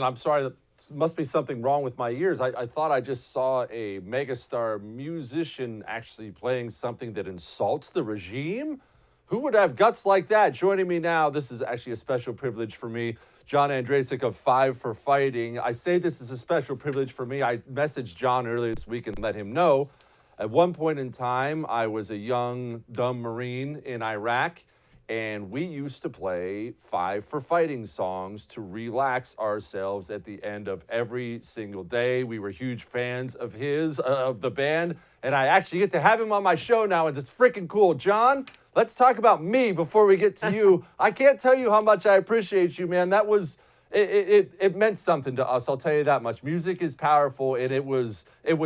I'm sorry. That must be something wrong with my ears. I thought I just saw a megastar musician actually playing something that insults the regime. Who would have guts like that? Joining me now, this is actually a special privilege for me. John Ondrasik of Five for Fighting. I say this is a special privilege for me. I messaged John earlier this week and let him know. At one point in time, I was a young, dumb Marine in Iraq, and we used to play Five for Fighting songs to relax ourselves at the end of every single day. We were huge fans of his, of the band, and I actually get to have him on my show now, and it's freaking cool. John, let's talk about me before we get to you. I can't tell you how much I appreciate you, man. That was, it meant something to us, I'll tell you that much. Music is powerful, and it was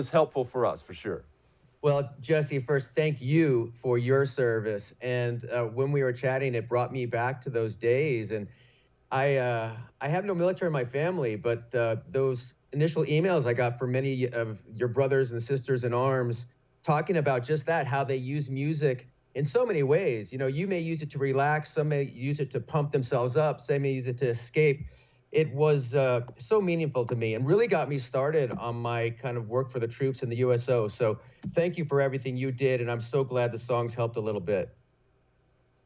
helpful for us, for sure. Well, Jesse, first, thank you for your service. And when we were chatting, it brought me back to those days. And I have no military in my family, but those initial emails I got from many of your brothers and sisters in arms talking about just that, how they use music in so many ways. You know, you may use it to relax, some may use it to pump themselves up, some may use it to escape. It was so meaningful to me and really got me started on my kind of work for the troops in the USO. So thank you for everything you did, and I'm so glad the songs helped a little bit.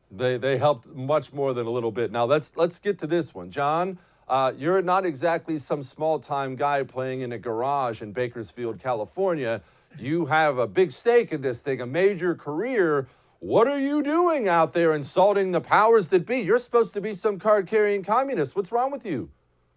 They helped much more than a little bit. Now let's get to this one, John. You're not exactly some small-time guy playing in a garage in Bakersfield, California. You have a big stake in this thing, a major career. What are you doing out there insulting the powers that be? You're supposed to be some card-carrying communist. What's wrong with you?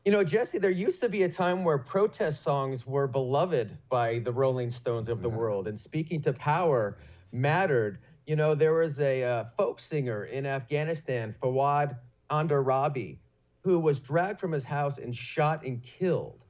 You know, Jesse, there used to be a time where protest songs were beloved by the Rolling Stones of the world, and speaking to power mattered. You know, there was a folk singer in Afghanistan, Fawad Andarabi, who was dragged from his house and shot and killed.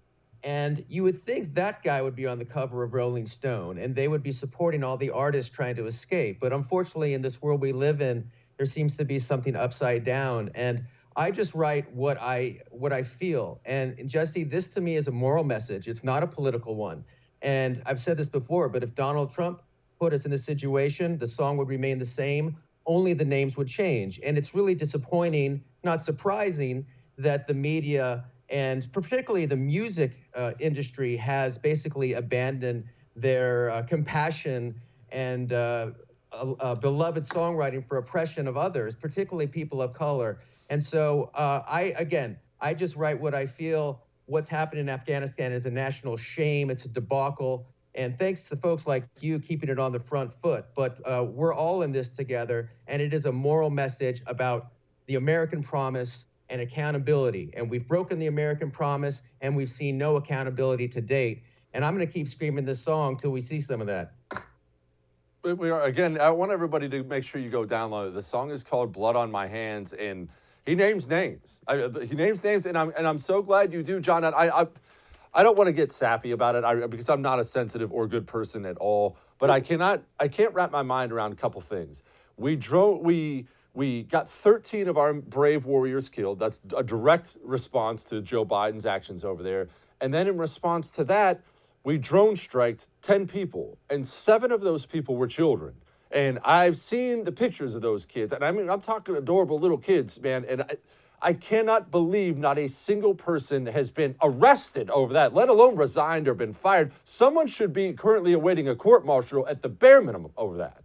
And you would think that guy would be on the cover of Rolling Stone, and they would be supporting all the artists trying to escape. But unfortunately, in this world we live in, there seems to be something upside down. And I just write what I feel. And Jesse, this to me is a moral message. It's not a political one. And I've said this before, but if Donald Trump put us in this situation, the song would remain the same, only the names would change. And it's really disappointing, not surprising, that the media and particularly the music industry has basically abandoned their compassion and beloved songwriting for oppression of others, particularly people of color. And so I just write what I feel. What's happened in Afghanistan is a national shame. It's a debacle. And thanks to folks like you keeping it on the front foot. But we're all in this together. And it is a moral message about the American promise and accountability. And we've broken the American promise, and we've seen no accountability to date. And I'm going to keep screaming this song till we see some of that. We are, again, I want everybody to make sure you go download it. The song is called Blood on My Hands, and he names names. He names names, and I'm so glad you do, John. I don't want to get sappy about it because I'm not a sensitive or good person at all. But I can't wrap my mind around a couple things. We got 13 of our brave warriors killed. That's a direct response to Joe Biden's actions over there. And then in response to that, we drone striked 10 people, and 7 of those people were children. And I've seen the pictures of those kids. And I mean, I'm talking adorable little kids, man. And I cannot believe not a single person has been arrested over that, let alone resigned or been fired. Someone should be currently awaiting a court-martial at the bare minimum over that.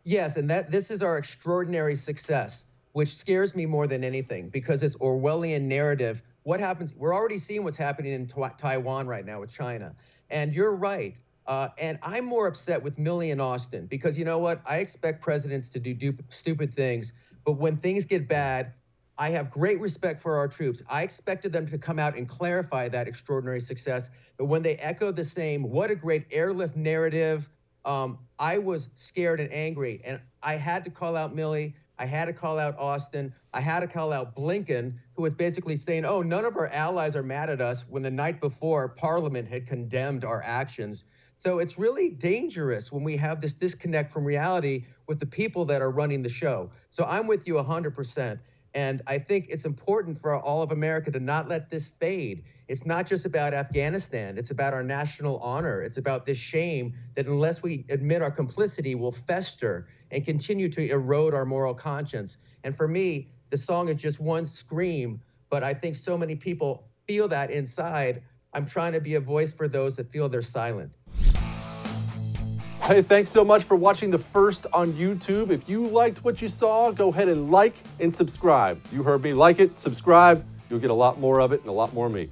Yes, and this is our extraordinary success, which scares me more than anything because it's Orwellian narrative. What happens? We're already seeing what's happening in Taiwan right now with China. And you're right. And I'm more upset with Millie and Austin because you know what? I expect presidents to do stupid things. But when things get bad, I have great respect for our troops. I expected them to come out and clarify that extraordinary success. But when they echoed the same, what a great airlift narrative. I was scared and angry, and I had to call out Millie. I had to call out Austin. I had to call out Blinken, who was basically saying, oh, none of our allies are mad at us when the night before Parliament had condemned our actions. So it's really dangerous when we have this disconnect from reality with the people that are running the show. So I'm with you 100%. And I think it's important for all of America to not let this fade. It's not just about Afghanistan. It's about our national honor. It's about this shame that unless we admit our complicity will fester and continue to erode our moral conscience. And for me, the song is just one scream, but I think so many people feel that inside, I'm trying to be a voice for those that feel they're silent. Hey, thanks so much for watching the first on YouTube. If you liked what you saw, go ahead and like and subscribe. You heard me. Like it, subscribe. You'll get a lot more of it and a lot more of me.